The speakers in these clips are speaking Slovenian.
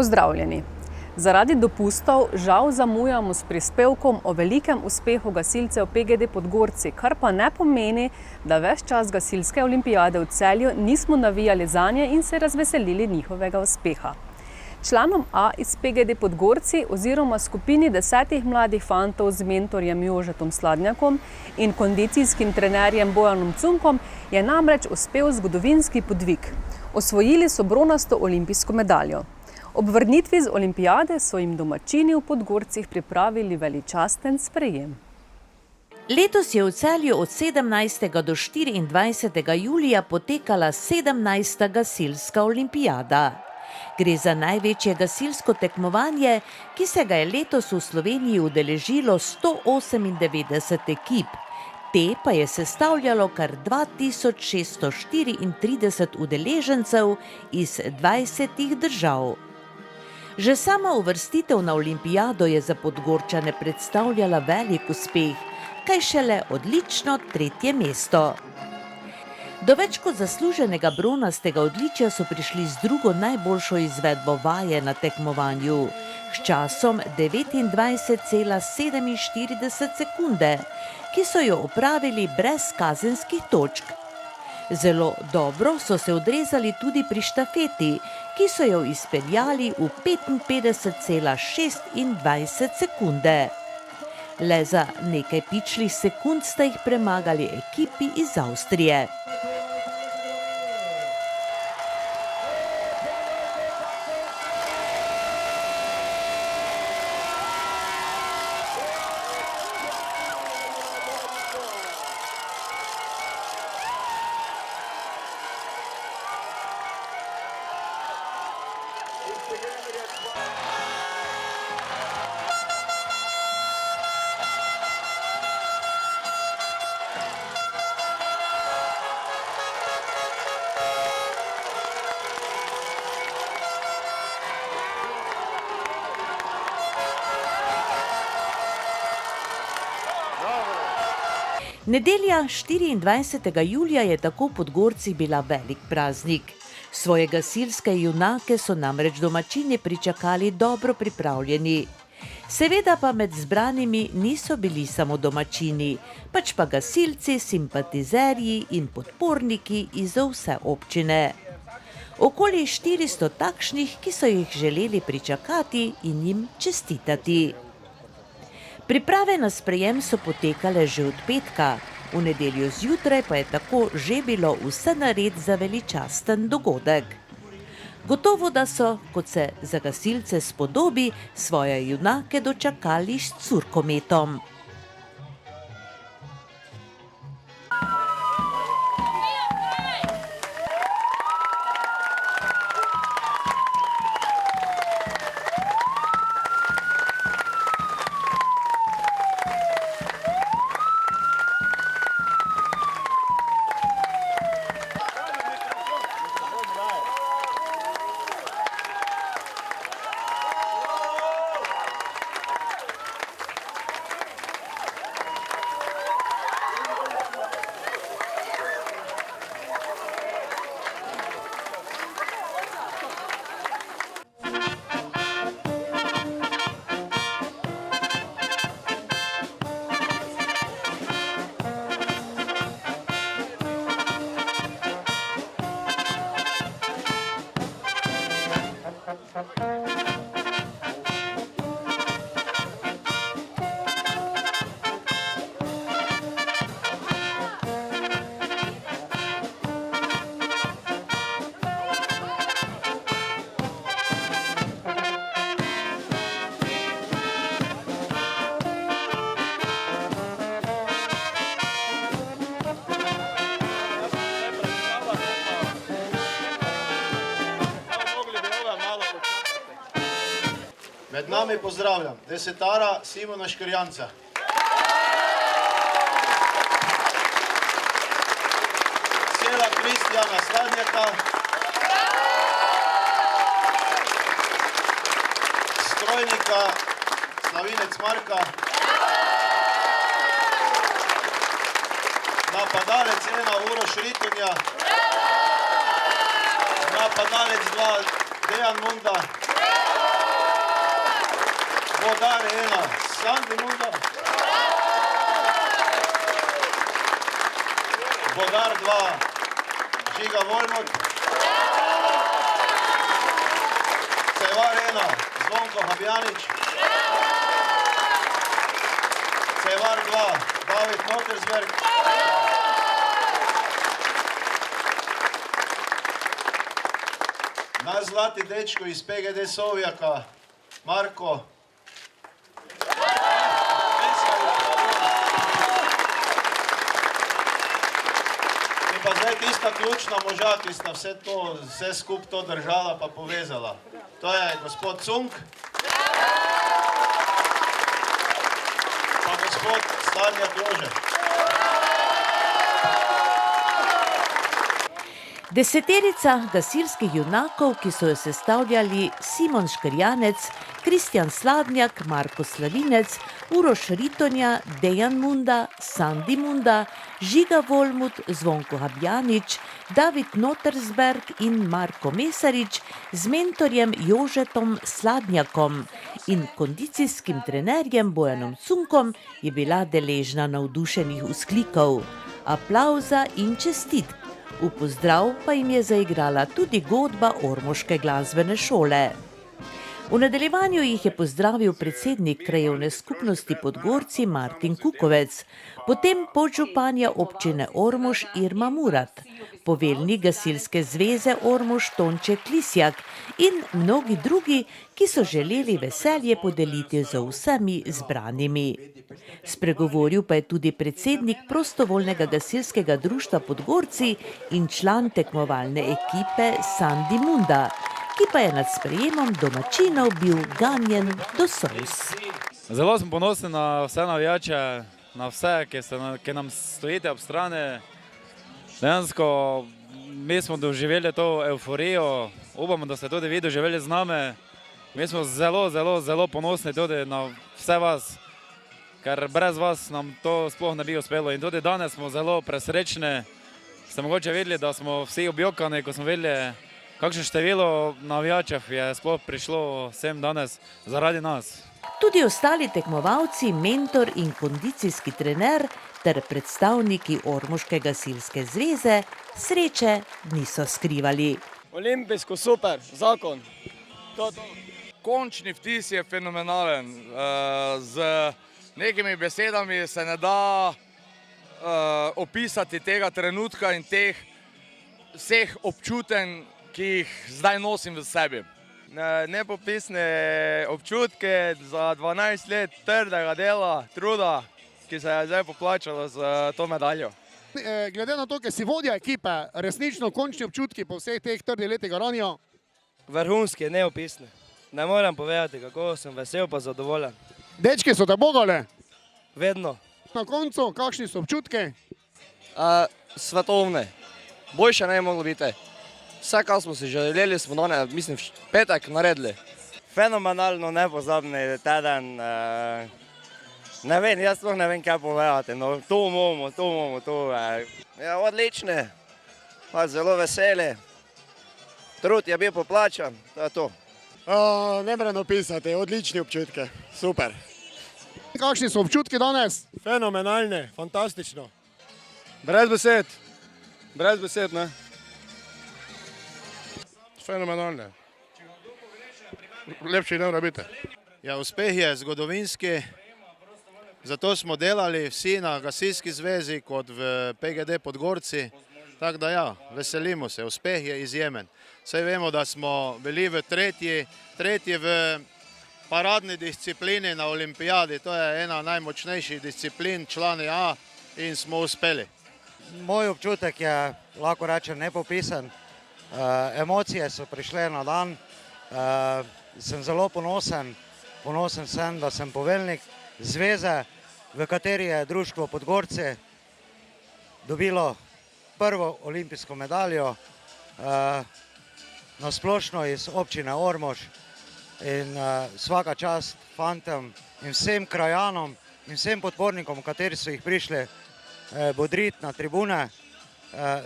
Pozdravljeni! Zaradi dopustov žal zamujamo s prispevkom o velikem uspehu gasilcev PGD Podgorci, kar pa ne pomeni, da ves čas gasilske olimpijade v Celju nismo navijali zanje in se razveselili njihovega uspeha. Članom A iz PGD Podgorci oziroma skupini 10 mladih fantov z mentorjem Jožetom Sladnjakom in kondicijskim trenerjem Bojanom Cunkom je namreč uspel zgodovinski podvig. Osvojili so bronasto olimpijsko medaljo. Ob vrnitvi z olimpijade so jim domačini v Podgorcih pripravili veličasten sprejem. Letos je v Celju od 17. do 24. julija potekala 17. gasilska olimpijada. Gre za največje gasilsko tekmovanje, ki se ga je letos v Sloveniji udeležilo 198 ekip. Te pa je sestavljalo kar 2634 udeležencev iz 20 držav. Že sama uvrstitev na olimpijado je za Podgorčane predstavljala velik uspeh, kaj šele odlično 3. mesto. Do več kot zasluženega bronastega odličja so prišli z drugo najboljšo izvedbo vaje na tekmovanju, s časom 29,47 sekunde, ki so jo opravili brez kazenskih točk. Zelo dobro so se odrezali tudi pri štafeti, ki so jo izpeljali v 55,26 sekunde. Le za nekaj pičlih sekund sta jih premagali ekipi iz Avstrije. Nedelja 24. julija je tako v Podgorcih bila velik praznik. Svoje gasilske junake so namreč domačini pričakali dobro pripravljeni. Seveda pa med zbranimi niso bili samo domačini, pač pa gasilci, simpatizerji in podporniki iz vse občine. Okoli 400 takšnih, ki so jih želeli pričakati in jim čestitati. Priprave na sprejem so potekale že od petka, v nedeljo zjutraj pa je tako že bilo vse nared za veličasten dogodek. Gotovo, da so, kot se za gasilce spodobi, svoje junake dočakali s curkometom. Med nami pozdravljam desetara Simona Škrjanca. Sela Kristjana Sladnjaka. Strojnika Slavinec Marka. Napadalec 1 Uroš Ritonja. Napadalec 2 Dejan Munda. Bodar 1, Sandi Munda. Bodar 2, Žiga Volmut. Cevar 1, Zvonko Habjanič. Cevar 2, David Notersberg. Naš zlati dečko iz PGD Sovjaka, Marko. In pa zdaj tista ključna moža, ki sta vse skup to držala pa povezala. To je gospod Cunk. Pa gospod Sladnjak Jože. Deseterica gasilskih junakov, ki so jo sestavljali Simon Škrjanec, Kristjan Sladnjak, Marko Slavinec, Uroš Ritonja, Dejan Munda, Sandi Munda, Žiga Volmut, Zvonko Habjanič, David Notersberg in Marko Mesarič z mentorjem Jožetom Sladnjakom in kondicijskim trenerjem Bojanom Cunkom je bila deležna navdušenih vzklikov, aplavza in čestitk. V pozdrav pa jim je zaigrala tudi godba ormoške glasbene šole. V nadaljevanju jih je pozdravil predsednik krajevne skupnosti Podgorci Martin Kukovec, potem podžupanja občine Ormož Irma Murat, poveljnik gasilske zveze Ormož Tonče Klisjak in mnogi drugi, ki so želeli veselje podeliti z vsemi zbranimi. Spregovoril pa je tudi predsednik prostovoljnega gasilskega društva Podgorci in član tekmovalne ekipe Sandi Munda, ki pa je nad sprejemom domačinov bil ganjen do solz. Zelo sem ponosen na vse navijače, na vse, ki nam stojite ob strani. Dejansko mi smo doživeli to euforijo, upamo, da ste tudi vi doživeli z nami. Mi smo zelo ponosni tudi na vse vas, ker brez vas nam to sploh ne bi uspelo. In tudi danes smo zelo presrečni. Ste mogoče videli, da smo vsi objokani, ko smo videli, kakšno število navijačev je sploh prišlo sem danes zaradi nas. Tudi ostali tekmovalci, mentor in kondicijski trener ter predstavniki Ormoške gasilske zveze sreče niso skrivali. Olimpijsko super, zakon. Končni vtis je fenomenalen. Z nekimi besedami se ne da opisati tega trenutka in teh vseh občutenj, ki jih zdaj nosim v sebi. Nepopisne občutke za 12 let trdega dela, truda, ki se je zdaj poplačalo z to medaljo. Glede na to, ker si vodja ekipe, resnično končni občutki po vseh teh trdih letih garanja? Vrhunski, neopisni. Ne morem povedati, kako sem vesel pa zadovoljen. Dečki so te bogali? Vedno. Na koncu, kakšni so občutki? Svetovne. Boljše ne je moglo biti. Vse, kar smo si želeli, smo danes, mislim, petek naredili. Fenomenalno nepozabni teden. Ne vem, jaz sploh ne vem, kaj povedati. No, to imamo. Ja, odlične. Zelo veseli. Trud je bil poplačan, to je to. Ne morem opisati, odlični občutki, super. Kakšni so občutki danes? Fenomenalne, fantastično. Brez besed, ne? Fenomenalne. Lepši ne mora biti. Ja, uspeh je zgodovinski, zato smo delali vsi na gasilski zvezi kot v PGD Podgorci. Tako da ja, veselimo se, uspeh je izjemen. Saj vemo, da smo bili v tretji v paradni disciplini na olimpijadi. To je ena najmočnejših disciplin, člani A, in smo uspeli. Moj občutek je, lahko rečem, nepopisan. Emocije so prišle na dan. Sem zelo ponosen. Ponosen sem, da sem poveljnik zveze, v kateri je društvo Podgorci dobilo prvo olimpijsko medaljo, na splošno iz občine Ormož. In svaka čast fantom in vsem krajanom in vsem podpornikom, kateri so jih prišli bodriti na tribune,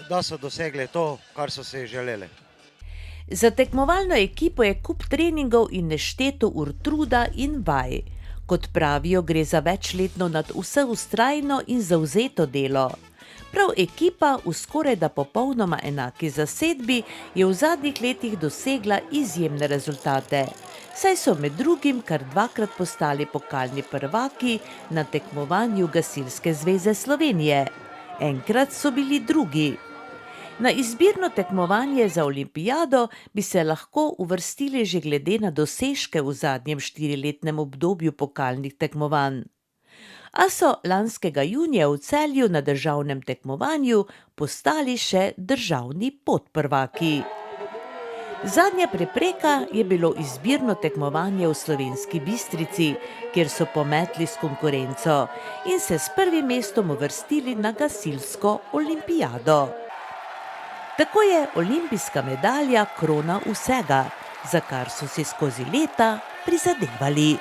da so dosegli to, kar so si želeli. Za tekmovalno ekipo je kup treningov in nešteto ur truda in vaj. Kot pravijo, gre za večletno nad vse vztrajno in zavzeto delo. Prav ekipa v skorajda popolnoma enaki zasedbi je v zadnjih letih dosegla izjemne rezultate, saj so med drugim kar dvakrat postali pokalni prvaki na tekmovanju Gasilske zveze Slovenije. Enkrat so bili drugi. Na izbirno tekmovanje za olimpijado bi se lahko uvrstili že glede na dosežke v zadnjem 4-letnem obdobju pokalnih tekmovanj. A so lanskega junija v Celju na državnem tekmovanju postali še državni podprvaki. Zadnja prepreka je bilo izbirno tekmovanje v Slovenski Bistrici, kjer so pometli s konkurenco in se s prvim mestom uvrstili na gasilsko olimpijado. Tako je olimpijska medalja krona vsega, za kar so si skozi leta prizadevali.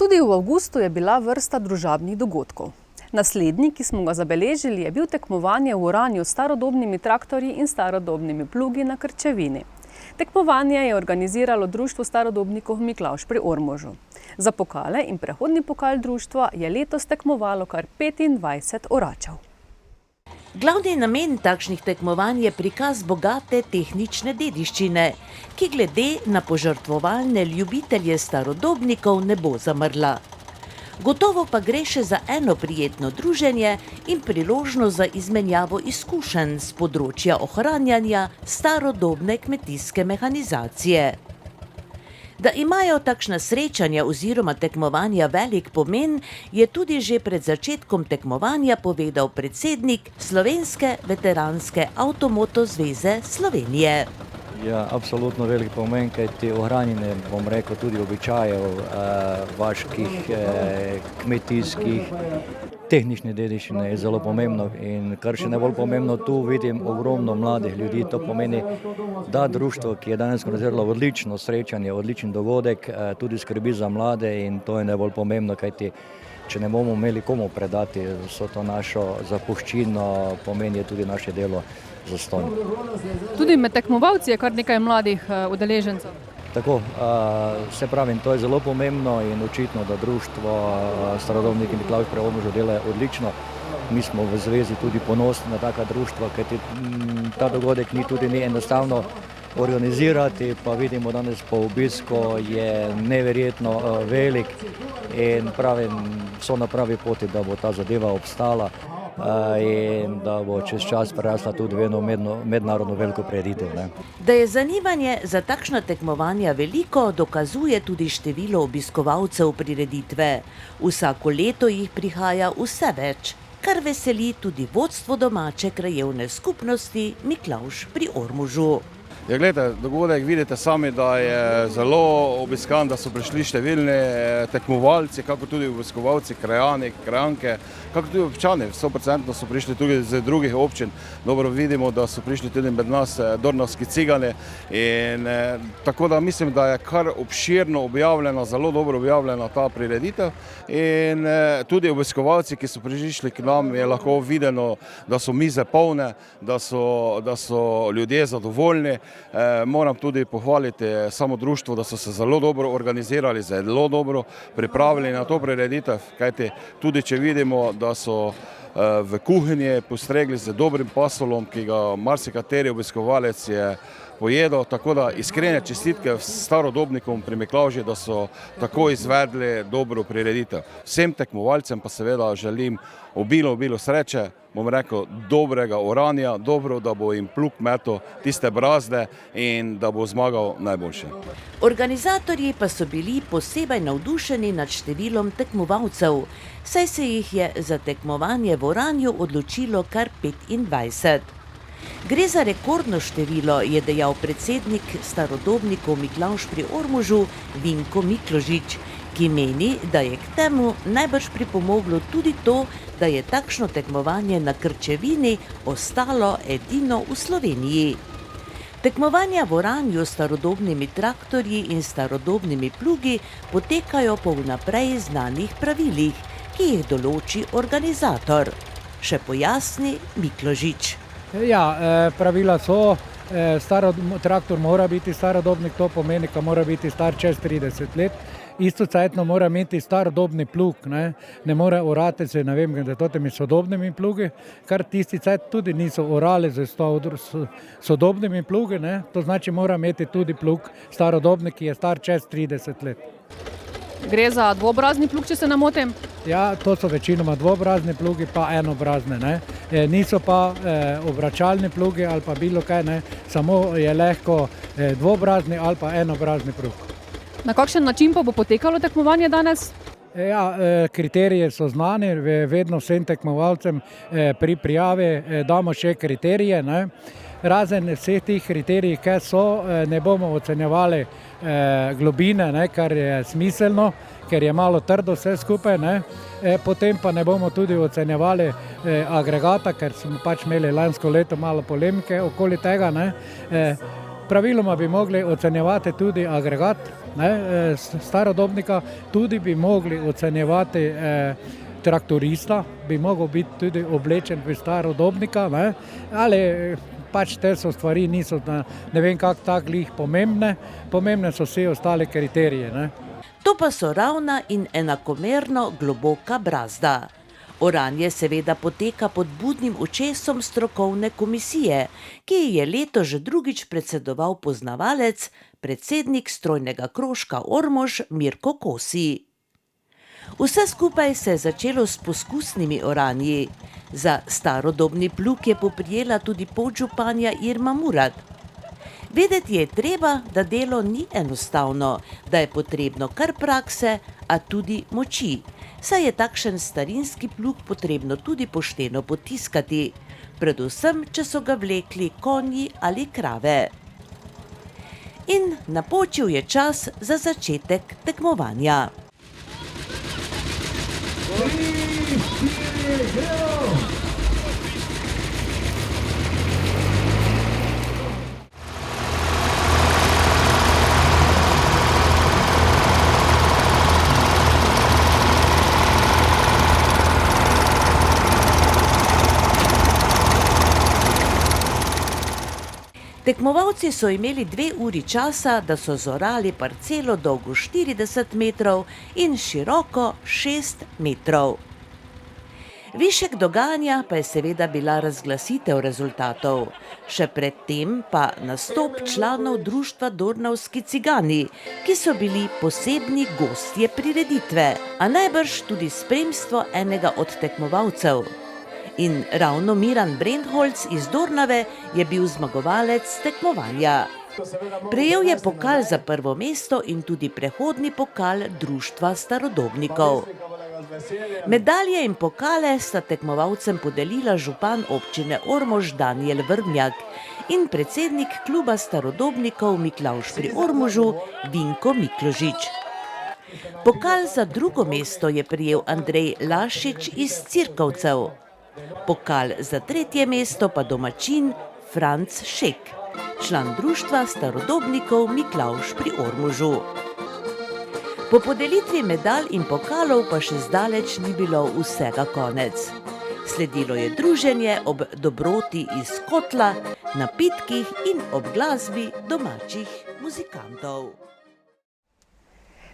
Tudi v avgustu je bila vrsta družabnih dogodkov. Naslednji, ki smo ga zabeležili, je bil tekmovanje v oranju s starodobnimi traktorji in starodobnimi plugi na Krčevini. Tekmovanje je organiziralo Društvo starodobnikov Miklavž pri Ormožu. Za pokale in prehodni pokal društva je letos tekmovalo kar 25 oračev. Glavni namen takšnih tekmovanj je prikaz bogate tehnične dediščine, ki glede na požrtvovalne ljubitelje starodobnikov ne bo zamrla. Gotovo pa gre še za eno prijetno druženje in priložnost za izmenjavo izkušenj z področja ohranjanja starodobne kmetijske mehanizacije. Da imajo takšna srečanja oziroma tekmovanja velik pomen, je tudi že pred začetkom tekmovanja povedal predsednik Slovenske veteranske avtomoto zveze Slovenije. Ja, absolutno velik pomen, kajti ohranjanje, bom rekel, tudi običajev vaških, kmetijskih, tehnične dediščine je zelo pomembno in kar še najbolj pomembno, tu vidim ogromno mladih ljudi, to pomeni, da društvo, ki je danes organiziralo odlično srečanje, odličen dogodek, tudi skrbi za mlade in to je najbolj pomembno, kajti če ne bomo imeli komu predati vso to našo zapuščino, pomeni tudi naše delo zastonj. Tudi med tekmovalci je kar nekaj mladih udeležencev. Tako, se pravim, to je zelo pomembno in očitno, da društvo starodobniki Miklavž pri Ormožu dela odlično. Mi smo v zvezi tudi ponosni na taka društva, kajti ta dogodek ni enostavno organizirati, pa vidimo danes po obisku je neverjetno velik in pravim, so na pravi poti, da bo ta zadeva obstala in da bo čez čas prerasla tudi v eno mednarodno veliko prireditev. Da je zanimanje za takšna tekmovanja veliko, dokazuje tudi število obiskovalcev prireditve. Vsako leto jih prihaja vse več, kar veseli tudi vodstvo domače krajevne skupnosti Miklavž pri Ormožu. Ja, gledajte, dogodek vidite sami, da je zelo obiskan, da so prišli številni tekmovalci, kako tudi obiskovalci, krajani, krajanke, kako tudi občani, 100% so prišli tudi iz drugih občin. Dobro vidimo, da so prišli tudi med nas dornavski cigani in tako da mislim, da je kar obširno objavljena, zelo dobro objavljena ta prireditev in tudi obiskovalci, ki so prišli k nam, je lahko videno, da so mize polne, da so ljudje zadovoljni. Moram tudi pohvaliti samo društvo, da so se zelo dobro organizirali, zelo dobro pripravili na to prireditev, kajti tudi če vidimo, da so v kuhinji postregli z dobrim pasulom, ki ga marsikateri obiskovalec je pojedo, tako da iskrene čestitke starodobnikom pri Miklavžu, da so tako izvedli dobro prireditev. Vsem tekmovalcem pa seveda želim obilo sreče, bom rekel, dobrega oranja, dobro, da bo jim plug metal tiste brazde in da bo zmagal najboljši. Organizatorji pa so bili posebej navdušeni nad številom tekmovalcev, saj se jih je za tekmovanje v oranju odločilo kar 25. Gre za rekordno število, je dejal predsednik starodobnikov Miklavž pri Ormožu Vinko Mikložič, ki meni, da je k temu najbrž pripomoglo tudi to, da je takšno tekmovanje na Krčevini ostalo edino v Sloveniji. Tekmovanja v oranju s starodobnimi traktorji in starodobnimi plugi potekajo po vnaprej znanih pravilih, ki jih določi organizator. Še pojasni Mikložič. Ja, pravila so, traktor mora biti starodobnik, to pomeni, da mora biti star čez 30 let. Istočasno mora imeti starodobni plug, ne more orati z, ne vem, temi sodobnimi plugi, kar tisti cajt tudi niso orali z sodobnimi plugi, to znači mora imeti tudi plug starodobnik, ki je star čez 30 let. Gre za dvobrazni plug, če se ne motim? Ja, to so večinoma dvobrazni plugi, pa enobrazne, niso pa obračalni plugi ali pa bilo kaj, samo je lahko dvobrazni ali pa enobrazni plug. Na kakšen način pa bo potekalo tekmovanje danes? Ja, kriteriji so znani, vedno vsem tekmovalcem pri prijavi damo še kriterije, Razen vseh tih kriterijih, ki so, ne bomo ocenjevali globine, kar je smiselno, ker je malo trdo vse skupaj, potem pa ne bomo tudi ocenjevali agregata, ker smo pač imeli lansko leto malo polemike okoli tega, Praviloma bi mogli ocenjevati tudi agregat starodobnika, tudi bi mogli ocenjevati traktorista, bi mogel biti tudi oblečen v starodobnika, ali pač te so stvari, niso ne vem kako tak glih pomembne, pomembne so vse ostale kriterije. To pa so ravna in enakomerno globoka brazda. Oranje seveda poteka pod budnim očesom strokovne komisije, ki je letos že drugič predsedoval poznavalec, predsednik strojnega krožka Ormož Mirko Kosi. Vse skupaj se je začelo s poskusnimi oranji. Za starodobni plug je poprijela tudi podžupanja Irma Murat. Vedeti je treba, da delo ni enostavno, da je potrebno kar prakse, a tudi moči. Saj je takšen starinski plug potrebno tudi pošteno potiskati, predvsem, če so ga vlekli konji ali krave. In napočil je čas za začetek tekmovanja. Tekmovalci so imeli 2 uri časa, da so zorali parcelo dolgo 40 metrov in široko 6 metrov. Višek dogajanja pa je seveda bila razglasitev rezultatov. Še predtem pa nastop članov društva Dornavski cigani, ki so bili posebni gostje prireditve, a najbrž tudi spremstvo enega od tekmovalcev. In ravno Miran Brendholz iz Dornave je bil zmagovalec tekmovanja. Prejel je pokal za prvo mesto in tudi prehodni pokal društva starodobnikov. Medalje in pokale sta tekmovalcem podelila župan občine Ormož Danijel Vrmjak in predsednik kluba starodobnikov Miklavž pri Ormožu Vinko Mikložič. Pokal za drugo mesto je prejel Andrej Lašič iz Cirkovcev. Pokal za tretje mesto pa domačin Franc Šek, član društva starodobnikov Miklavž pri Ormožu. Po podelitvi medalj in pokalov pa še zdaleč ni bilo vsega konec. Sledilo je druženje ob dobroti iz kotla, napitkih in ob glasbi domačih muzikantov.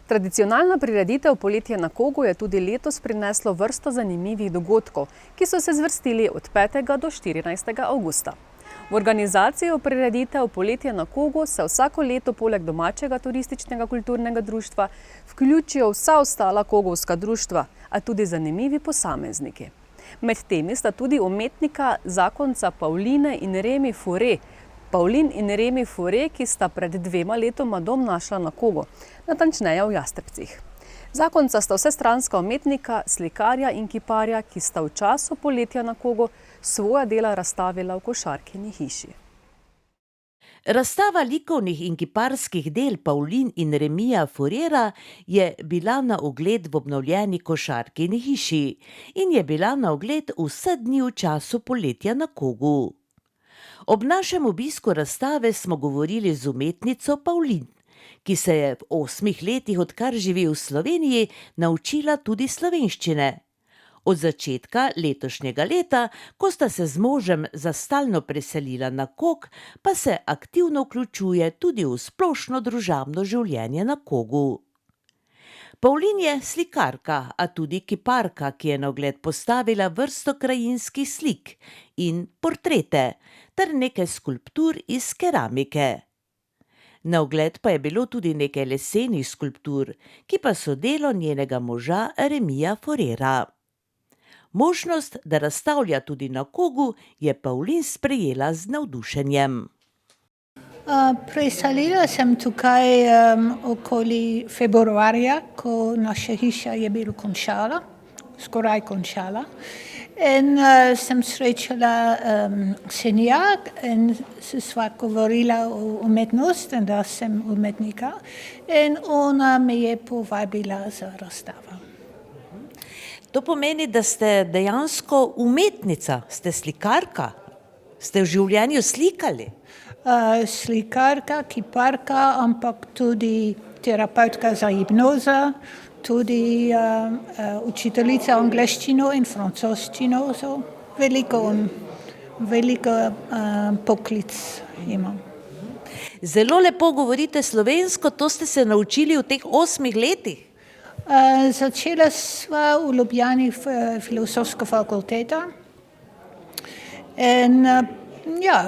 Tradicionalna prireditev Poletje na Kogu je tudi letos prineslo vrsto zanimivih dogodkov, ki so se zvrstili od 5. do 14. avgusta. V organizacijo prireditev Poletje na Kogu se vsako leto poleg domačega turističnega kulturnega društva vključijo vsa ostala kogovska društva, a tudi zanimivi posamezniki. Med temi sta tudi umetnika zakonca Pavline in Remi Fore. Pavlin in Remi Fore, ki sta pred 2 letoma dom našla na Kogu, natančneje v Jastrebcih. Zakonca sta vsestranska umetnika, slikarja in kiparja, ki sta v času Poletja na Kogu svoja dela razstavila v košarkini hiši. Razstava likovnih in kiparskih del Pavlin in Remija Forera je bila na ogled v obnovljeni košarkini hiši in je bila na ogled vse dni v času Poletja na Kogu. Ob našem obisku razstave smo govorili z umetnico Pavlin, ki se je v 8 letih, odkar živi v Sloveniji, naučila tudi slovenščine. Od začetka letošnjega leta, ko sta se z možem za stalno preselila na Kog, pa se aktivno vključuje tudi v splošno družabno življenje na Kogu. Pavlin je slikarka, a tudi kiparka, ki je na ogled postavila vrsto krajinskih slik in portrete ter nekaj skulptur iz keramike. Na ogled pa je bilo tudi nekaj lesenih skulptur, ki pa so delo njenega moža Remija Forera. Možnost, da razstavlja tudi na Kogu, je Pavlin sprejela z navdušenjem. Preselila sem tukaj okoli februarja, ko naša hiša je bila končala, skoraj končala. In sem srečala sinja in sva govorila o umetnosti, in da sem umetnika. In ona me je povabila za razstavo. To pomeni, da ste dejansko umetnica, ste slikarka, ste v življenju slikali. Slikarka, kiparka, ampak tudi terapeutka za hipnozo, tudi učiteljica angleščino in francoščino. Veliko poklic imam. Zelo lepo govorite slovensko, to ste se naučili v teh 8 letih. Začela sva v Ljubljani filozofsko fakulteto in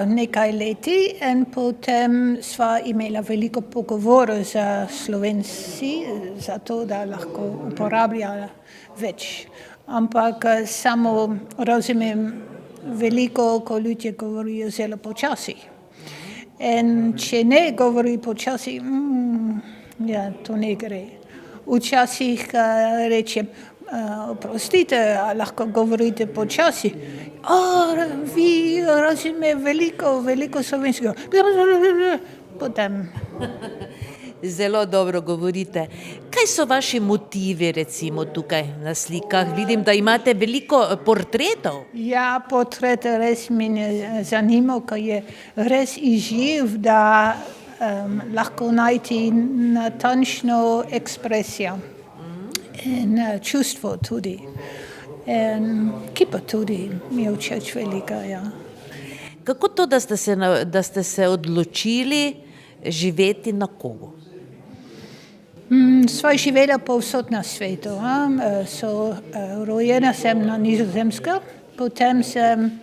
nekaj leti in potem sva imela veliko pogovorov z Slovenci, zato da lahko uporabljala več. Ampak samo razumem veliko, ko ljudje govorijo zelo počasi. In če ne govori počasi, to ne gre. Včasih rečem, oprostite, lahko govorite počasi. Vi razumete veliko slovenskega. Potem. Zelo dobro govorite. Kaj so vaši motivi recimo tukaj na slikah? Vidim, da imate veliko portretov. Ja, portrete res me zanima, ker je res izziv, da lahko najti natančno ekspresijo in čustvo tudi. In kipa tudi mi je všeč velika, ja. Kako to, da ste se odločili živeti na Kogu? Sva živela povsod na svetu. Rojena sem na Nizozemskem, potem sem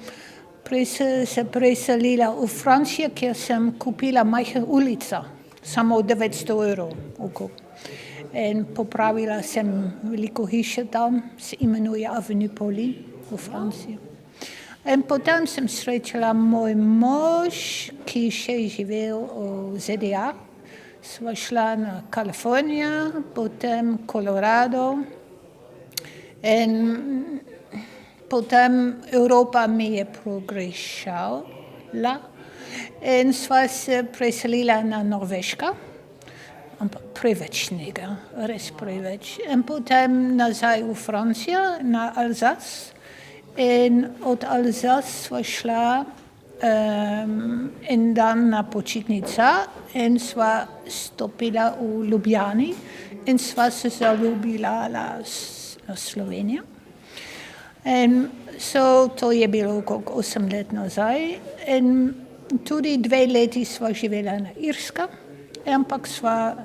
se preselila v Francijo, kjer sem kupila majhno ulico, samo 900 €. In popravila sem veliko hišo tam, se imenuje Avenue Pauline v Franciji. In potem sem srečala moj mož, ki še je živel v ZDA. Sva šla na Kalifornijo, potem Colorado in potem Evropa mi je pogrešala in sva se preselila na Norveško, ampak preveč snega, res preveč. In potem nazaj v Francijo, na Alsace. In od Alsace sva šla en dan na počitnica in sva stopila v Ljubljani in sva se zaljubila na Slovenijo. In to je bilo okrog 8 let nazaj. In tudi 2 leti sva živela na Irskem, ampak sva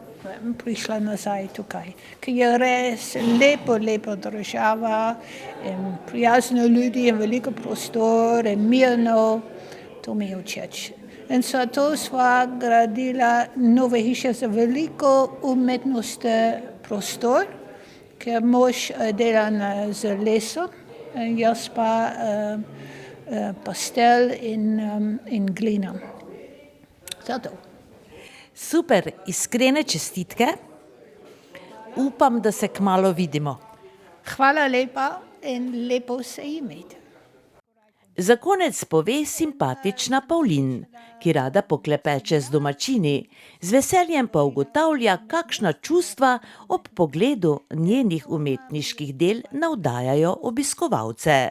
prišla nazaj tukaj, ker je res lepa država in prijazno ljudi in veliko prostor in mirno. To mi je všeč. In zato sva gradila nove hiše za veliko umetnostni prostor, ker mož dela z lesom, jaz pa pastel in glina. Zato. Super, iskrene čestitke. Upam, da se kmalu vidimo. Hvala lepa in lepo se imeti. Za konec pove simpatična Pavlin, ki rada poklepeče z domačini, z veseljem pa ugotavlja, kakšna čustva ob pogledu njenih umetniških del navdajajo obiskovalce.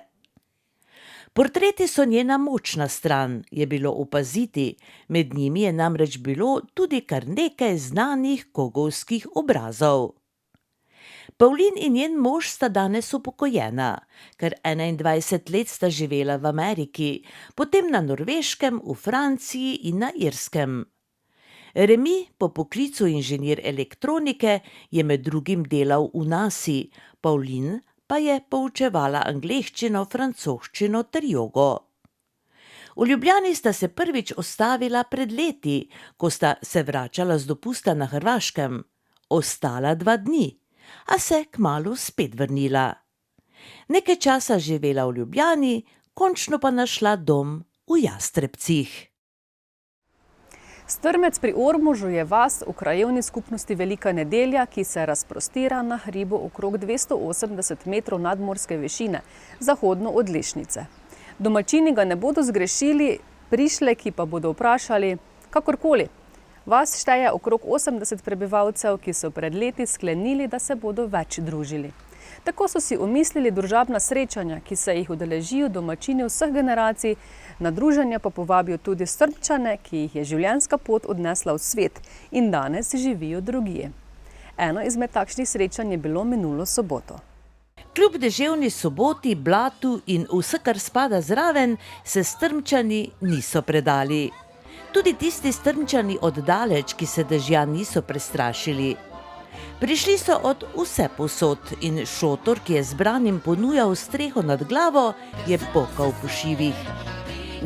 Portreti so njena močna stran, je bilo opaziti, med njimi je namreč bilo tudi kar nekaj znanih kogovskih obrazov. Pavlin in njen mož sta danes upokojena, kar 21 let sta živela v Ameriki, potem na Norveškem, v Franciji in na Irskem. Remi, po poklicu inženir elektronike, je med drugim delal v Nasi, Pavlin pa je poučevala angleščino, francoščino ter jogo. V Ljubljani sta se prvič ustavila pred leti, ko sta se vračala z dopusta na Hrvaškem. Ostala 2 dni, a se kmalu spet vrnila. Nekaj časa živela v Ljubljani, končno pa našla dom v Jastrebcih. Strmec pri Ormožu je vas v krajevni skupnosti Velika Nedelja, ki se razprostira na hribu okrog 280 metrov nadmorske višine, zahodno od Lešnice. Domačini ga ne bodo zgrešili, prišleki pa bodo vprašali, kakorkoli. Vas šteje okrog 80 prebivalcev, ki so pred leti sklenili, da se bodo več družili. Tako so si omislili družabna srečanja, ki se jih udeležijo domačini vseh generacij, na druženja pa povabijo tudi Strmčane, ki jih je življenjska pot odnesla v svet in danes živijo drugje. Eno izmed takšnih srečanj je bilo minulo soboto. Kljub deževni soboti, blatu in vse, kar spada zraven, se Strmčani niso predali. Tudi tisti Strmčani oddaleč, ki se dežja niso prestrašili. Prišli so od vse posod in šotor, ki je zbranim ponujal streho nad glavo, je pokal po šivih.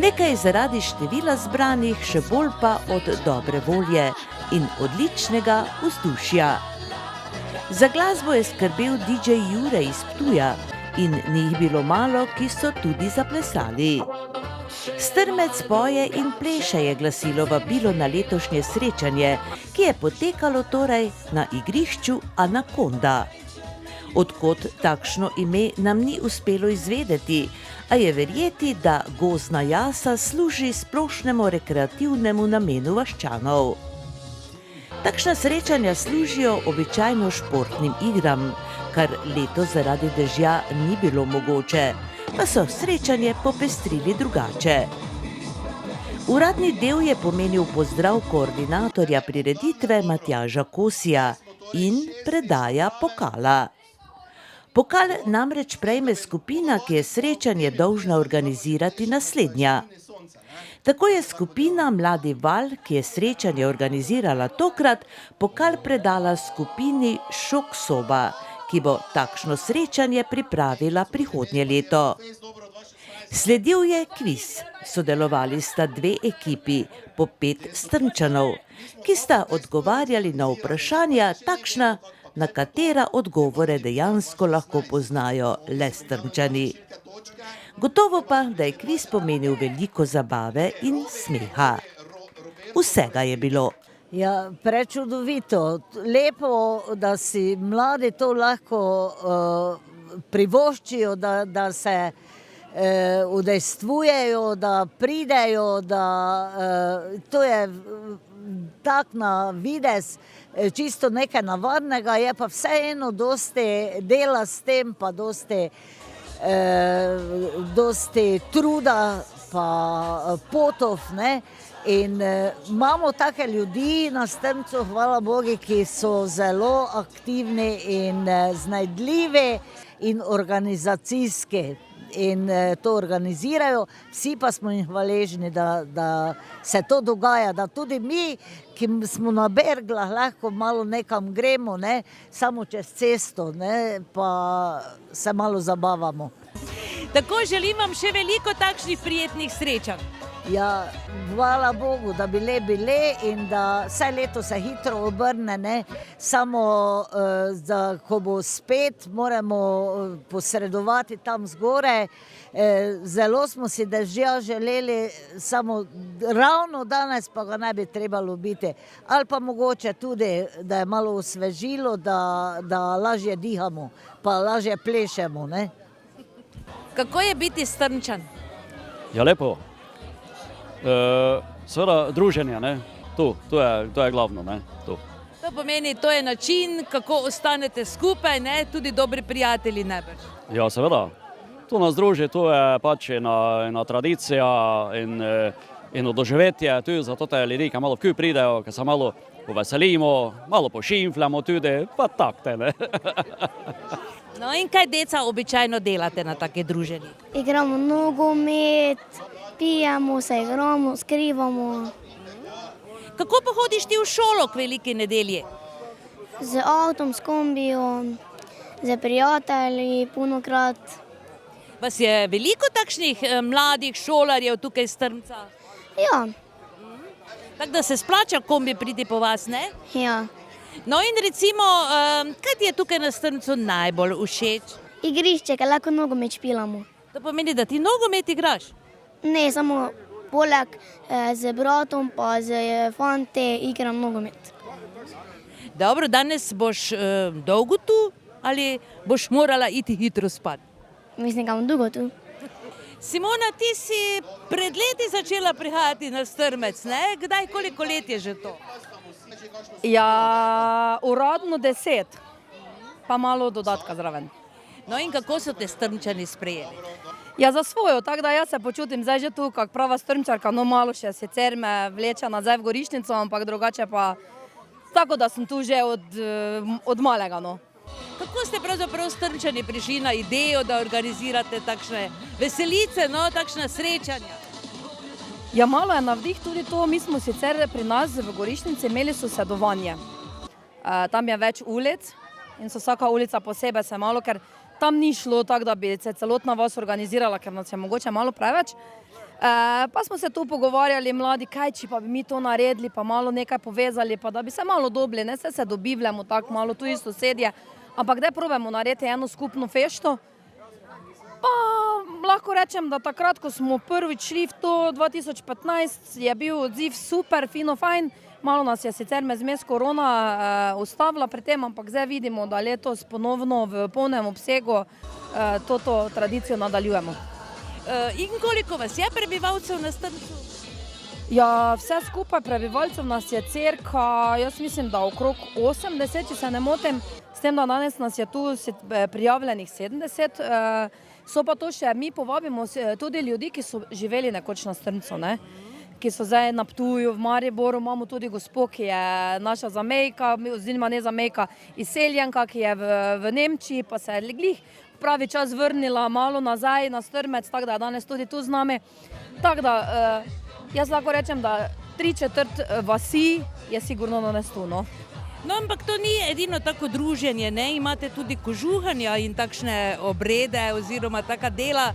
Nekaj zaradi števila zbranih, še bolj pa od dobre volje in odličnega vzdušja. Za glasbo je skrbel DJ Jure iz Ptuja in ni jih bilo malo, ki so tudi zaplesali. Strmec poje in pleše, je glasilo vabilo na letošnje srečanje, ki je potekalo torej na igrišču Anakonda. Odkot takšno ime nam ni uspelo izvedeti, a je verjeti, da gozdna jasa služi splošnemu rekreativnemu namenu vaščanov. Takšna srečanja služijo običajno športnim igram, kar letos zaradi dežja ni bilo mogoče, pa so srečanje popestrili drugače. Uradni del je pomenil pozdrav koordinatorja prireditve Matjaža Kosija in predaja pokala. Pokal namreč prejme skupina, ki je srečanje dolžna organizirati naslednja. Tako je skupina Mladi val, ki je srečanje organizirala tokrat, pokal predala skupini Šok soba, ki bo takšno srečanje pripravila prihodnje leto. Sledil je kviz. Sodelovali sta 2 ekipi, po 5 Strmčanov, ki sta odgovarjali na vprašanja takšna, na katera odgovore dejansko lahko poznajo le Strmčani. Gotovo pa, da je kviz pomenil veliko zabave in smeha. Vsega je bilo. Ja, prečudovito. Lepo, da si mladi to lahko privoščijo, da se udejstvujejo, da pridejo, da to je tak na videz čisto nekaj navadnega, je pa vseeno dosti dela s tem, pa dosti truda, pa potov, ne. In imamo take ljudi na Strmcu, hvala Bogu, ki so zelo aktivni in znajdljivi in organizacijski. In to organizirajo, vsi pa smo jim hvaležni, da se to dogaja, da tudi mi, ki smo na Berglah, lahko malo nekam gremo, ne, samo čez cesto, ne, pa se malo zabavamo. Tako želim vam še veliko takšnih prijetnih srečanj. Ja, hvala Bogu, da bile in da vse leto se hitro obrne, ne? Samo da ko bo spet, moramo posredovati tam zgore. Zelo smo si dežja želeli, samo ravno danes pa ga ne bi trebalo biti. Ali pa mogoče tudi, da je malo osvežilo, da lažje dihamo, pa lažje plešemo, ne? Kako je biti Strmčan? Ja, lepo. Seveda druženje, ne? To je glavno, ne? To. To pomeni, to je način, kako ostanete skupaj, ne? Tudi dobri prijatelji najbrž. Ja, seveda. To nas druži, to je pač ena tradicija in doživetje, tudi zato te ljudi, ki malo vkuj pridejo, ki se malo poveselimo, malo pošimfljamo tudi, pa tak te, ne? No in kaj, deca, običajno delate na take druženji? Igramo nogomet, pijemo se, igramo, skrivamo. Kako pa hodiš ti v šolo k veliki nedelji? Z avtom, s kombijem, z prijatelji, punokrat. Vas je veliko takšnih mladih šolarjev tukaj iz Strmca? Ja. Tako da se splača kombi priti po vas, ne? Ja. No in recimo, kaj ti je tukaj na Strmcu najbolj všeč? Igrišče, ki lahko nogomet špilamo. To pomeni, da ti nogomet igraš? Ne, samo poleg z bratom pa z fante igram nogomet. Dobro, danes boš dolgo tu ali boš morala iti hitro spat? Mislim, da bom dolgo tu. Simona, ti si pred leti začela prihajati na Strmec, ne? Kdaj, koliko let je že to? Ja, uradno 10, pa malo dodatka zraven. No in kako so te Strmčani sprejeli? Ja, za svojo, tako da jaz se počutim zdaj že tu, kak prava Strmčarka, no malo še sicer me vleče nazaj v Gorišnico, ampak drugače pa tako, da sem tu že od malega, no. Kako ste pravzaprav Strmčani prišli na idejo, da organizirate takšne veselice, no, takšna srečanja? Ja, malo je navdih tudi to, mi smo sicer pri nas v Gorišnici imeli sosedovanje. Tam je več ulic in so vsaka ulica posebej se malo, ker tam ni šlo tako, da bi se celotna vas organizirala, ker nas je mogoče malo preveč. Pa smo se tu pogovarjali mladi, kaj če pa bi mi to naredili, pa malo nekaj povezali, pa da bi se malo dobili, ne se dobivljamo tako malo tu iz sosedje, ampak da probamo narediti eno skupno fešto. Pa lahko rečem, da takrat, ko smo prvič šli v to 2015, je bil odziv super, fino, fajn. Malo nas je sicer zmes korona ustavila pri tem, ampak zdaj vidimo, da letos ponovno v polnem obsegu to tradicijo nadaljujemo. In koliko vas je prebivalcev na Strmcu? Ja, vse skupaj prebivalcev nas je cirka, jaz mislim, da okrog 80, če se ne motim, s tem, da danes nas je tu prijavljenih 70. So pa to še, mi povabimo tudi ljudi, ki so živeli nekoč na Strmcu, ne? Ki so zdaj na Ptuju, v Mariboru, imamo tudi gospo, ki je naša zamejka, oziroma ne zamejka, izseljenka, ki je v Nemčiji, pa se je glih pravi čas vrnila malo nazaj na Strmec, tako da je danes tudi tu z nami. Tako da, jaz lahko rečem, da 3/4 vasi je sigurno danes tu, no. No, ampak to ni edino tako druženje, ne? Imate tudi kožuhanja in takšne obrede oziroma taka dela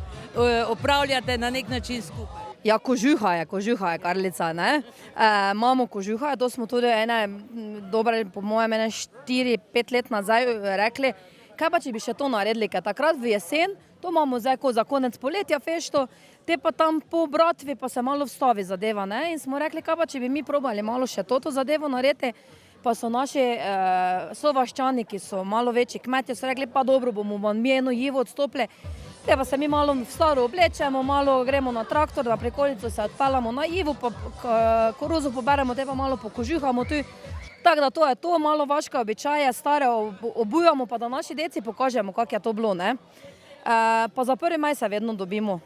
opravljate na nek način skupaj. Ja, kožuha je, Karlica, ne? Imamo kožuha, to smo tudi po mojem 4-5 let nazaj rekli, kaj pa če bi še to naredili, ker takrat v jesen, to imamo zdaj za konec poletja fešto, te pa tam po bratvi pa se malo vstavi zadeva, ne? In smo rekli, kaj pa če bi mi probali malo še to zadevo narediti, pa so naši sovaščani, ki so malo večji kmetje, so rekli, pa dobro, bomo vam mi eno jivo odstopili, te pa se mi malo v staro oblečemo, malo gremo na traktor, da prikolico se odpeljamo na jivo, pa koruzo poberemo, te pa malo pokožuhamo tu. Tako da to je to, malo vaške običaje, stare obujamo, pa da naši deci pokažemo, kako je to bilo, ne. Pa za 1. maj se vedno dobimo,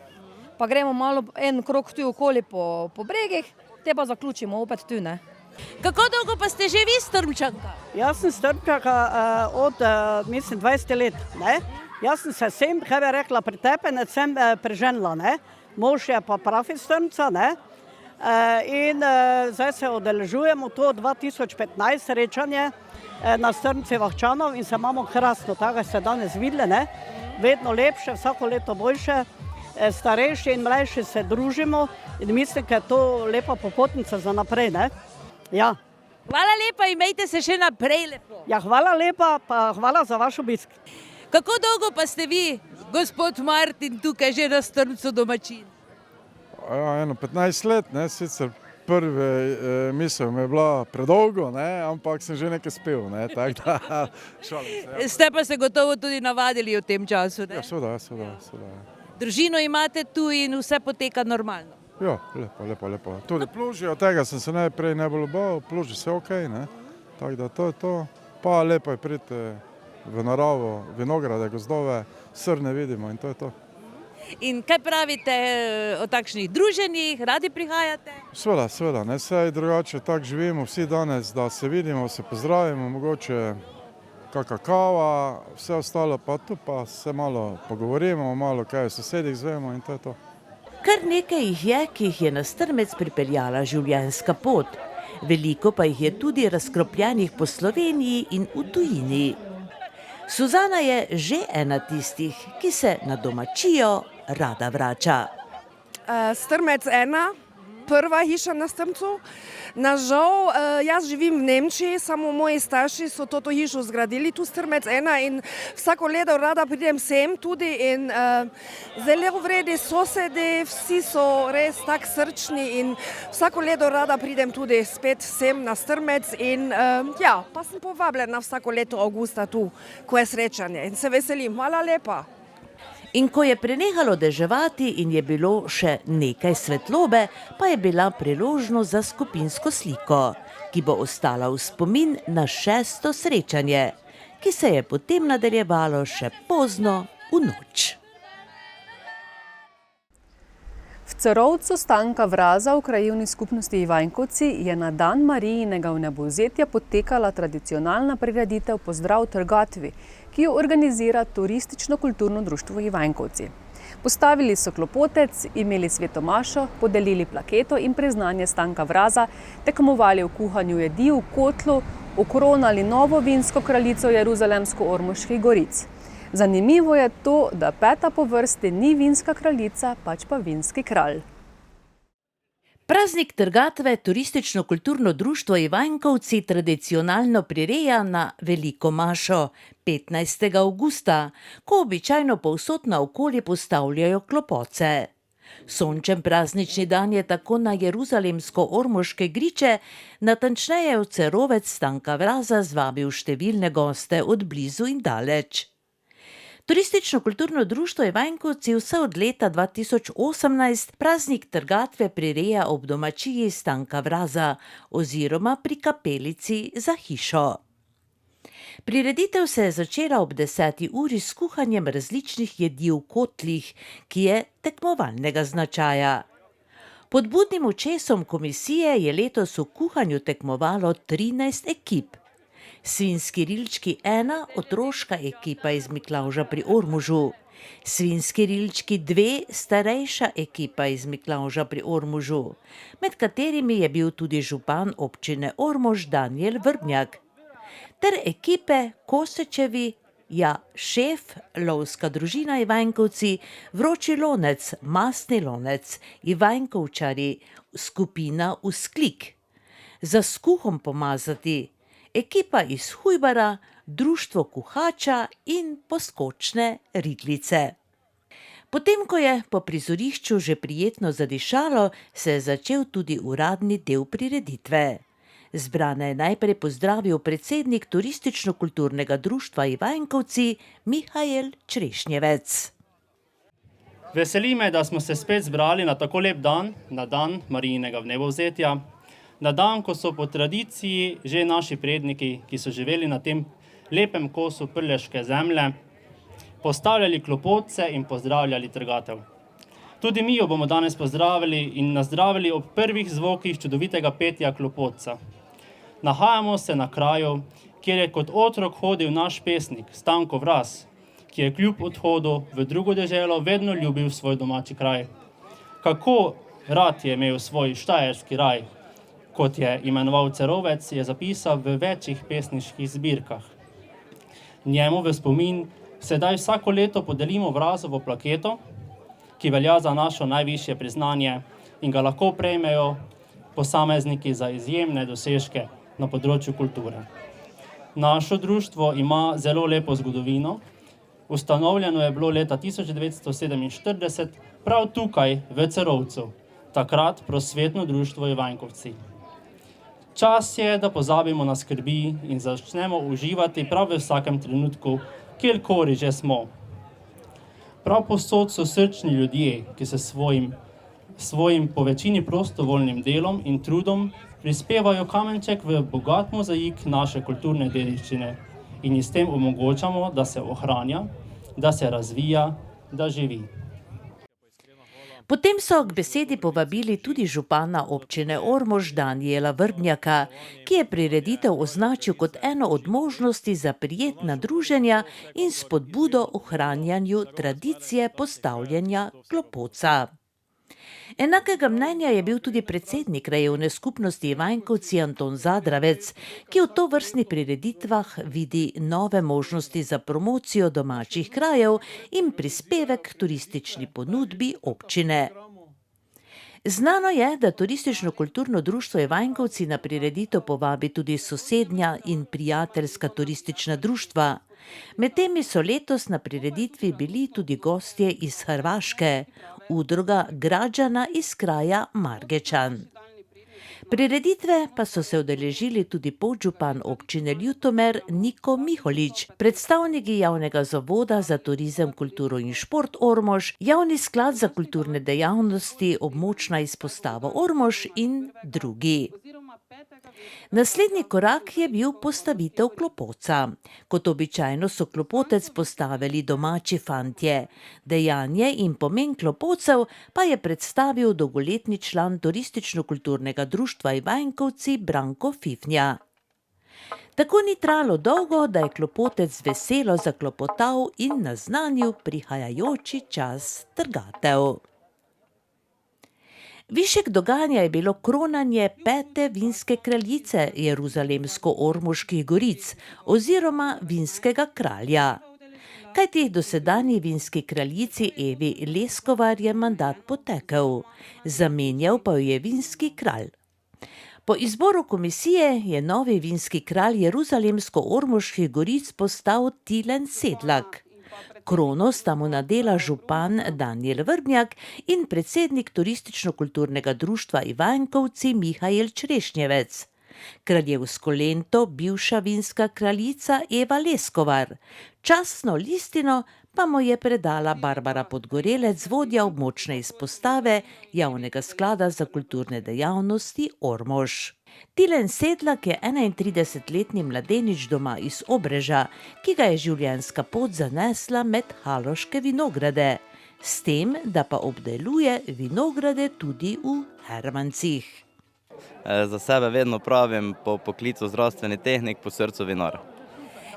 pa gremo malo en krog tu okoli po bregih, te pa zaključimo opet tu, ne. Kako dolgo pa ste že vi Strmčanka? Jaz sem Strmčanka od, mislim, 20 let, ne. Jaz sem se sem, kaj bi rekla, pretepenec sem preženila, ne. Mož je pa pravi Strmca, ne. In zdaj se udeležujemo to 2015 srečanje na Strmci Vahčanov in se imamo krasno, tako ste danes videli, ne. Vedno lepše, vsako leto boljše. starejši in mlajši se družimo in mislim, da je to lepa popotnica za naprej, ne? Ja. Hvala lepa, imejte se še naprej lepo. Ja, hvala lepa, pa hvala za vaš obisk. Kako dolgo pa ste vi, gospod Martin, tukaj že na Strmcu domačin? Ja, 15 let, ne, sicer prve misel mi je bila predolgo, ne, ampak sem že nekaj spel, ne, tako da šalim se. Ja. Ste pa se gotovo tudi navadili v tem času, ne? Ja, seveda. Družino imate tu in vse poteka normalno? Ja, lepo. Tudi pluži, od tega sem se najprej najbolj bal, pluži se okej, ne, tako da to je to. Pa lepo je priti v naravo, vinograde, gozdove, srne vidimo in to je to. In kaj pravite o takšnih druženjih, radi prihajate? Seveda, ne, saj drugače tako živimo vsi danes, da se vidimo, se pozdravimo, mogoče kakšna kava, vse ostalo pa tu pa se malo pogovorimo, malo kaj o sosedih zvemo in to je to. Kar nekaj jih je, ki jih je na Strmec pripeljala življenjska pot. Veliko pa jih je tudi razkropljenih po Sloveniji in v tujini. Suzana je že ena tistih, ki se na domačijo rada vrača. Strmec 1, prva hiša na Strmcu. Nažal, jaz živim v Nemčiji, samo moji starši so to hišo zgradili, tu Strmec 1 in vsako leto rada pridem sem tudi in zelo vredi sosedi, vsi so res tako srčni in vsako leto rada pridem tudi spet sem na Strmec in ja, pa sem povabljena vsako leto avgusta tu, ko je srečanje in se veselim. Hvala lepa. In ko je prenehalo deževati in je bilo še nekaj svetlobe, pa je bila priložnost za skupinsko sliko, ki bo ostala v spomin na 6. srečanje, ki se je potem nadaljevalo še pozno v noč. V Cerovcu Stanka Vraza v krajevni skupnosti Ivanjkovci je na dan Marijinega vnebovzetja potekala tradicionalna prireditev Pozdrav trgatvi, ki jo organizira Turistično-kulturno društvo Ivanjkovci. Postavili so klopotec, imeli svetomašo, podelili plaketo in priznanje Stanka Vraza, tekmovali v kuhanju jedi v kotlu, okronali novo vinsko kraljico Jeruzalemsko-Ormoških goric. Zanimivo je to, da 5. po vrsti ni vinska kraljica, pač pa vinski kralj. Praznik trgatve Turistično-kulturno društvo Ivanjkovci tradicionalno prireja na Veliko mašo 15. avgusta, ko običajno povsod naokoli postavljajo klopoce. Sončen praznični dan je tako na Jeruzalemsko-Ormoške griče, natančneje v Cerovec Stanka Vraza zvabil številne goste od blizu in daleč. Turistično-kulturno društvo Ivanjkovci vse od leta 2018 praznik trgatve prireja ob domačiji Stanka Vraza oziroma pri kapelici za hišo. Prireditev se je začela ob 10. uri s kuhanjem različnih jedi v kotlih, ki je tekmovalnega značaja. Pod budnim očesom komisije je letos v kuhanju tekmovalo 13 ekip. Svinjski rilčki 1, otroška ekipa iz Miklavža pri Ormožu. Svinjski rilčki 2, starejša ekipa iz Miklavža pri Ormožu, med katerimi je bil tudi župan občine Ormož Danijel Vrbnjak. Ter ekipe Kosečevi, šef, lovska družina Ivanjkovci, vroči lonec, mastni lonec, Ivanjkovčari, skupina Usklik. Za skuhom pomazati, ekipa iz Hujbara, društvo kuhača in poskočne riglice. Potem, ko je po prizorišču že prijetno zadišalo, se je začel tudi uradni del prireditve. Zbrane je najprej pozdravil predsednik Turistično-kulturnega društva Ivanjkovci Mihajl Črešnjevec. Veseli me, da smo se spet zbrali na tako lep dan, na dan Marijinega vnebovzetja, na dan, ko so po tradiciji že naši predniki, ki so živeli na tem lepem kosu prleške zemlje, postavljali klopotce in pozdravljali trgatev. Tudi mi jo bomo danes pozdravili in nazdravili ob prvih zvokih čudovitega petja klopotca. Nahajamo se na kraju, kjer je kot otrok hodil naš pesnik Stanko Vraz, ki je kljub odhodu v drugo deželo vedno ljubil svoj domači kraj. Kako rad je imel svoj štajerski raj, kot je imenoval Cerovec, je zapisal v večjih pesniških zbirkah. Njemu v spomin sedaj vsako leto podelimo Vrazovo plaketo, ki velja za našo najvišje priznanje in ga lahko prejmejo posamezniki za izjemne dosežke na področju kulture. Naše društvo ima zelo lepo zgodovino. Ustanovljeno je bilo leta 1947, prav tukaj v Cerovcu, takrat Prosvetno društvo Ivanjkovci. Čas je, da pozabimo na skrbi in začnemo uživati prav v vsakem trenutku, kjerkoli že smo. Prav povsod so srčni ljudje, ki se svojim po večini prostovoljnim delom in trudom prispevajo kamenček v bogat mozaik naše kulturne dediščine in s tem omogočamo, da se ohranja, da se razvija, da živi. Potem so k besedi povabili tudi župana občine Ormož Danijela Vrbnjaka, ki je prireditev označil kot eno od možnosti za prijetna druženja in spodbudo ohranjanju tradicije postavljanja klopoca. Enakega mnenja je bil tudi predsednik krajevne skupnosti Ivanjkovci Anton Zadravec, ki v tovrstnih prireditvah vidi nove možnosti za promocijo domačih krajev in prispevek k turistični ponudbi občine. Znano je, da Turistično-kulturno društvo Ivanjkovci na prireditev povabi tudi sosednja in prijateljska turistična društva. Med temi so letos na prireditvi bili tudi gostje iz Hrvaške, udruga Građana iz kraja Margečan. Prireditve pa so se udeležili tudi podžupan občine Ljutomer Niko Miholič, predstavniki Javnega zavoda za turizem, kulturo in šport Ormož, Javni sklad za kulturne dejavnosti, območna izpostava Ormož in drugi. Naslednji korak je bil postavitev klopoca. Kot običajno so klopotec postavili domači fantje. Dejanje in pomen klopocev pa je predstavil dolgoletni član Turistično-kulturnega društva Ivanjkovci Branko Fifnja. Tako ni trajalo dolgo, da je klopotec veselo zaklopotal in naznanil prihajajoči čas trgatev. Višek dogajanja je bilo kronanje 5. vinske kraljice Jeruzalemsko-Ormoških goric oziroma vinskega kralja. Kajti dosedanji vinski kraljici Evi Leskovar je mandat potekel, zamenjal pa jo je vinski kralj. Po izboru komisije je novi vinski kralj Jeruzalemsko-Ormoških goric postal Tilen Sedlak. Krono sta mu nadela župan Danijel Vrbnjak in predsednik Turistično-kulturnega društva Ivanjkovci Mihajl Črešnjevec. Kraljevsko lento bivša vinska kraljica Eva Leskovar. Častno listino pa mu je predala Barbara Podgorelec, vodja območne izpostave Javnega sklada za kulturne dejavnosti Ormož. Tilen Sedlak je 31-letni mladenič doma iz Obreža, ki ga je življenjska pot zanesla med haloške vinograde, s tem, da pa obdeluje vinograde tudi v Hermancih. Za sebe vedno pravim po poklicu zdravstveni tehnik, po srcu vinar.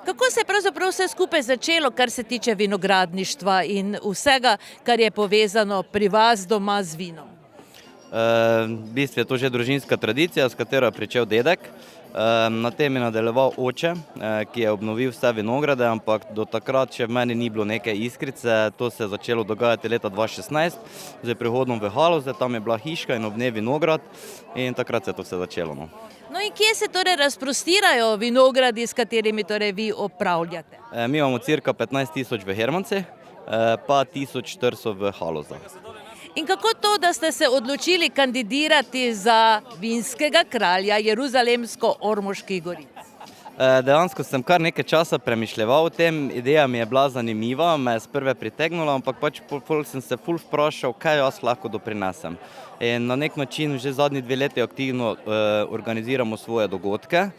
Kako se je pravzaprav vse skupaj začelo, kar se tiče vinogradništva in vsega, kar je povezano pri vas doma z vinom? V bistvu je to že družinska tradicija, s katero je pričel dedek. Na tem je nadaljeval oče, ki je obnovil vse vinograde, ampak do takrat še v meni ni bilo neke iskrice. To se je začelo dogajati leta 2016, z prihodom v Haloze, tam je bila hiška in ob njej vinograd in takrat se je to vse začelo. No in kje se torej razprostirajo vinogradi, s katerimi torej vi upravljate? Mi imamo cirka 15.000 v Hermancih, pa 1400 v Halozah. In kako to, da ste se odločili kandidirati za vinskega kralja Jeruzalemsko-Ormoških goric? Dejansko sem kar nekaj časa premišljeval o tem, ideja mi je bila zanimiva, me je sprve pritegnula, ampak pač sem se ful vprašal, kaj jaz lahko doprinesem. In na nek način že zadnji 2 leti aktivno organiziramo svoje dogodke,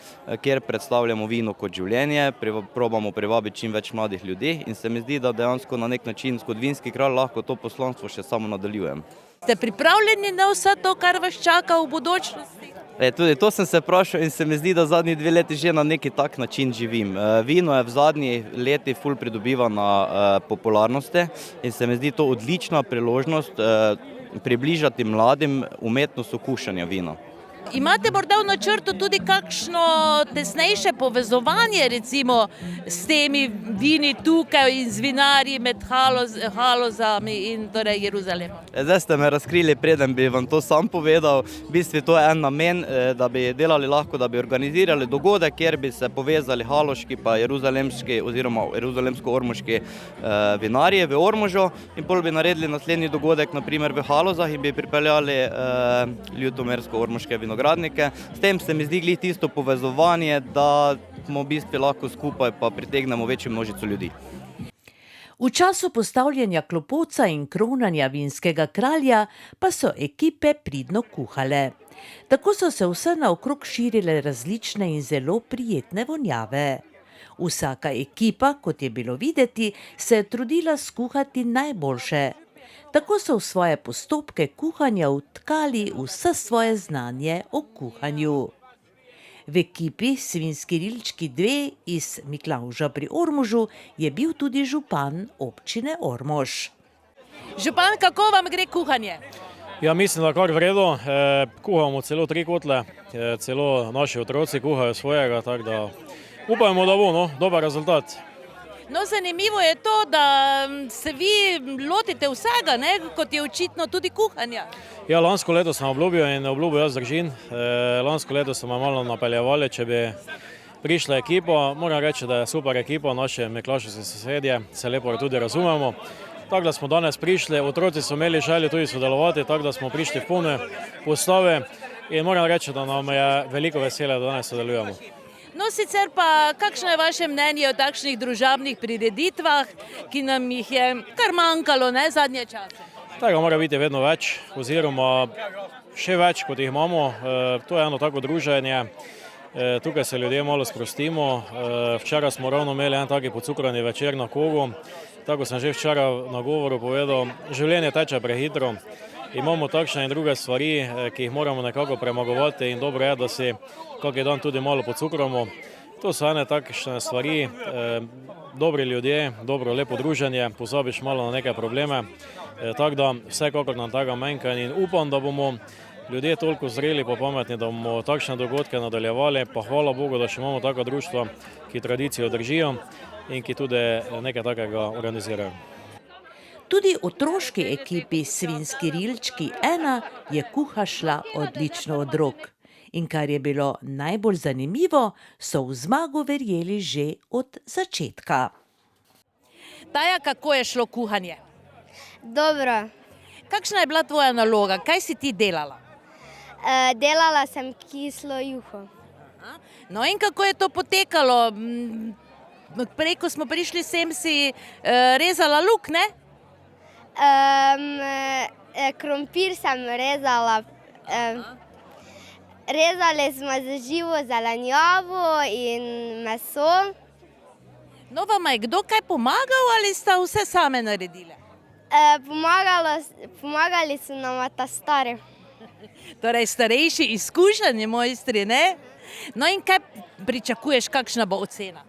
kjer predstavljamo vino kot življenje, probamo privabiti čim več mladih ljudi in se mi zdi, da dejansko na nek način kot vinski kralj lahko to poslanstvo še samo nadaljujem. Ste pripravljeni na vse to, kar vas čaka v bodočnosti? Tudi to sem se vprašal in se mi zdi, da zadnji 2 leti že na neki tak način živim. Vino je v zadnjih letih ful pridobiva na popularnosti in se mi zdi to odlična priložnost približati mladim umetnost okušanja vina. Imate morda v načrtu tudi kakšno tesnejše povezovanje recimo s temi vini tukaj in z vinarji med Halozami in torej Jeruzalemom? Zdaj ste me razkrili, preden bi vam to sam povedal. V bistvu to je en namen, da bi delali lahko, da bi organizirali dogodek, kjer bi se povezali haloški pa jeruzalemski oziroma jeruzalemsko-ormoški vinarji v Ormožu in pol bi naredili naslednji dogodek naprimer v Halozah in bi pripeljali ljutomersko-ormoške vinogradnike. S tem se mi zdi glih tisto povezovanje, da smo v bistvu lahko skupaj pa pritegnemo večjo množico ljudi. V času postavljanja klopoca in kronanja vinskega kralja pa so ekipe pridno kuhale. Tako so se vse naokrog širile različne in zelo prijetne vonjave. Vsaka ekipa, kot je bilo videti, se je trudila skuhati najboljše. Tako so v svoje postopke kuhanja vtkali vse svoje znanje o kuhanju. V ekipi Svinjski rilčki 2 iz Miklavža pri Ormožu je bil tudi župan občine Ormož. Župan, kako vam gre kuhanje? Ja, mislim, da kar v redu. Kuhamo celo 3 kotle, celo naši otroci kuhajo svojega, tako da upajmo, da bo dober rezultat. No, zanimivo je to, da se vi lotite vsega, ne? Kot je očitno tudi kuhanja. Ja, lansko leto sem obljubil in obljubil jaz držim. Lansko leto smo me malo napeljevali, če bi prišla ekipa. Moram reči, da je super ekipa, naše miklavževske sosedje, se lepo tudi razumemo. Tako da smo danes prišli, otroci so imeli željo tudi sodelovati, tako da smo prišli v polne postave in moram reči, da nam je veliko veselje, da danes sodelujemo. No, sicer pa, kakšno je vaše mnenje o takšnih družabnih prireditvah, ki nam jih je kar manjkalo, ne, zadnje čase? Tega mora biti vedno več, oziroma še več, kot jih imamo. To je eno tako druženje, tukaj se ljudje malo sprostimo. Včeraj smo ravno imeli en taki pocukrani večer na Kogu. Tako sem že včeraj na govoru povedal, življenje teče prehitro. Imamo takšne in druge stvari, ki jih moramo nekako premagovati in dobro je, da si kak dan tudi malo pocukramo. To so ene takšne stvari, dobri ljudje, dobro, lepo druženje, pozabiš malo na neke probleme. Tako da vsekakor nam tega manjka in upam, da bomo ljudje toliko zreli pa pametni, da bomo takšne dogodke nadaljevali. Pa hvala Bogu, da še imamo taka društva, ki tradicijo držijo in ki tudi nekaj takega organizirajo. Tudi otroški ekipi Svinjski rilčki 1 je kuha šla odlično od rok. In kar je bilo najbolj zanimivo, so v zmago verjeli že od začetka. Taja, kako je šlo kuhanje? Dobro. Kakšna je bila tvoja naloga? Kaj si ti delala? Delala sem kislo juho. No in kako je to potekalo? Prej, ko smo prišli sem, si rezala luk, ne? Krompir sem rezala. Rezali smo z živo zelenjavo in meso. No, vam je kdo kaj pomagal ali sta vse same naredile? Pomagali so nam ta stari. Torej starejši izkušeni mojstri, ne? No in kaj pričakuješ, kakšna bo ocena?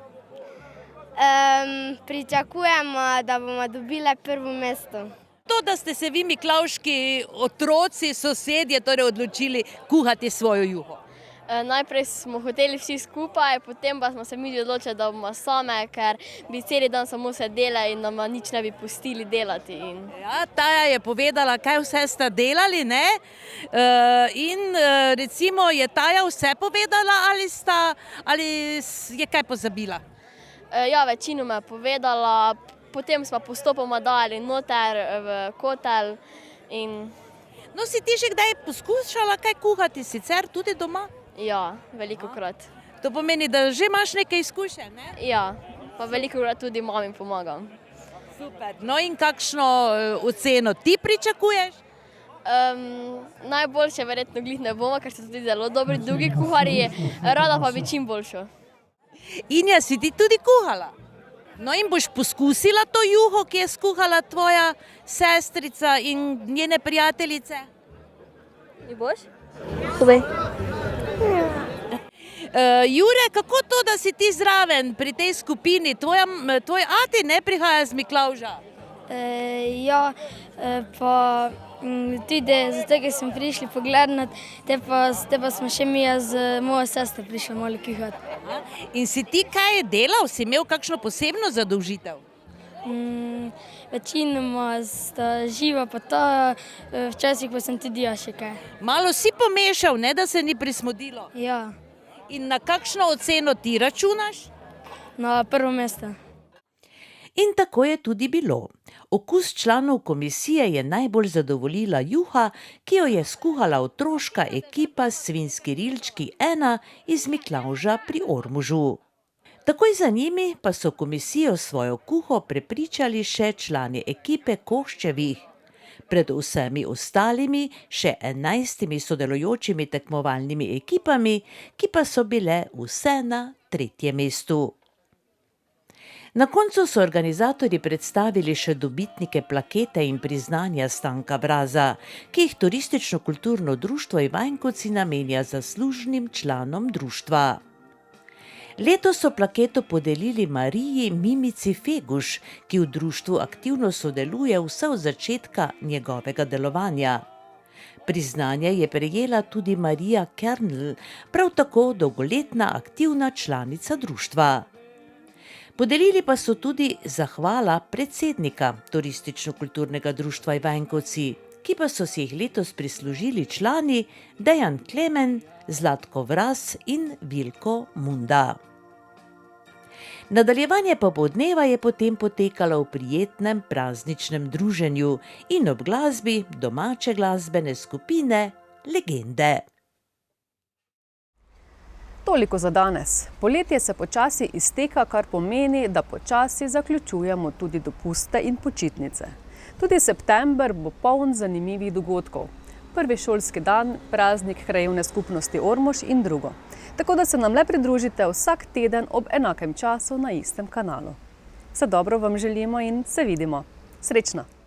Pričakujemo, da bomo dobile prvo mesto. To, da ste se vi miklavški otroci, sosedje, torej odločili kuhati svojo juho. Najprej smo hoteli vsi skupaj, potem pa smo se mi odločili, da bomo same, ker bi celi dan samo sedele in nama nič ne bi pustili delati. Ja, Taja je povedala, kaj vse sta delali, ne? In recimo, je Taja vse povedala ali je kaj pozabila? Ja, večino me je povedala, potem smo postopoma dali noter v kotel in... No, si ti že kdaj poskušala kaj kuhati, sicer tudi doma? Ja, velikokrat. To pomeni, da že imaš nekaj izkušenj, ne? Ja, pa velikokrat tudi mami pomagam. Super. No in kakšno oceno ti pričakuješ? Najboljše verjetno glih ne bomo, ker so tudi zelo dobri drugi kuharji, rada pa bi čim boljšo. Inja, si ti tudi kuhala? No in boš poskusila to juho, ki je skuhala tvoja sestrica in njene prijateljice? In boš? Hube. Jure, kako to, da si ti zraven pri tej skupini? Tvoj ati ne prihaja z Miklavža? Ja, pa tudi zato, ker smo prišli pogledat, te pa smo še mi z mojo sestro prišli malo kuhati. In si ti kaj delal? Si imel kakšno posebno zadolžitev? Večinoma sta živa pa ta, včasih pa sem tudi jaz še kaj. Malo si pomešal, ne da se ni prismodilo? Ja. In na kakšno oceno ti računaš? Na prvo mesto. In tako je tudi bilo. Okus članov komisije je najbolj zadovoljila juha, ki jo je skuhala otroška ekipa Svinjski rilčki 1 iz Miklavža pri Ormožu. Takoj za njimi pa so komisijo svojo kuho prepričali še člani ekipe Koščevih. Pred vsemi ostalimi še 11 sodelujočimi tekmovalnimi ekipami, ki pa so bile vse na 3. mestu. Na koncu so organizatorji predstavili še dobitnike plakete in priznanja Stanka Braza, ki jih Turistično-kulturno društvo Ivanjkovci namenja zaslužnim članom društva. Letos so plaketo podelili Mariji Mimici Feguš, ki v društvu aktivno sodeluje vse od začetka njegovega delovanja. Priznanje je prejela tudi Marija Kernl, prav tako dolgoletna aktivna članica društva. Podelili pa so tudi zahvala predsednika Turistično-kulturnega društva Ivanjkovci, ki pa so si jih letos prislužili člani Dejan Klemen, Zlatko Vraz in Vilko Munda. Nadaljevanje popoldneva je potem potekalo v prijetnem prazničnem druženju in ob glasbi domače glasbene skupine Legende. Toliko za danes. Poletje se počasi izteka, kar pomeni, da počasi zaključujemo tudi dopuste in počitnice. Tudi september bo poln zanimivih dogodkov. Prvi šolski dan, praznik krajevne skupnosti Ormož in drugo. Tako da se nam le pridružite vsak teden ob enakem času na istem kanalu. Vse dobro vam želimo in se vidimo. Srečno!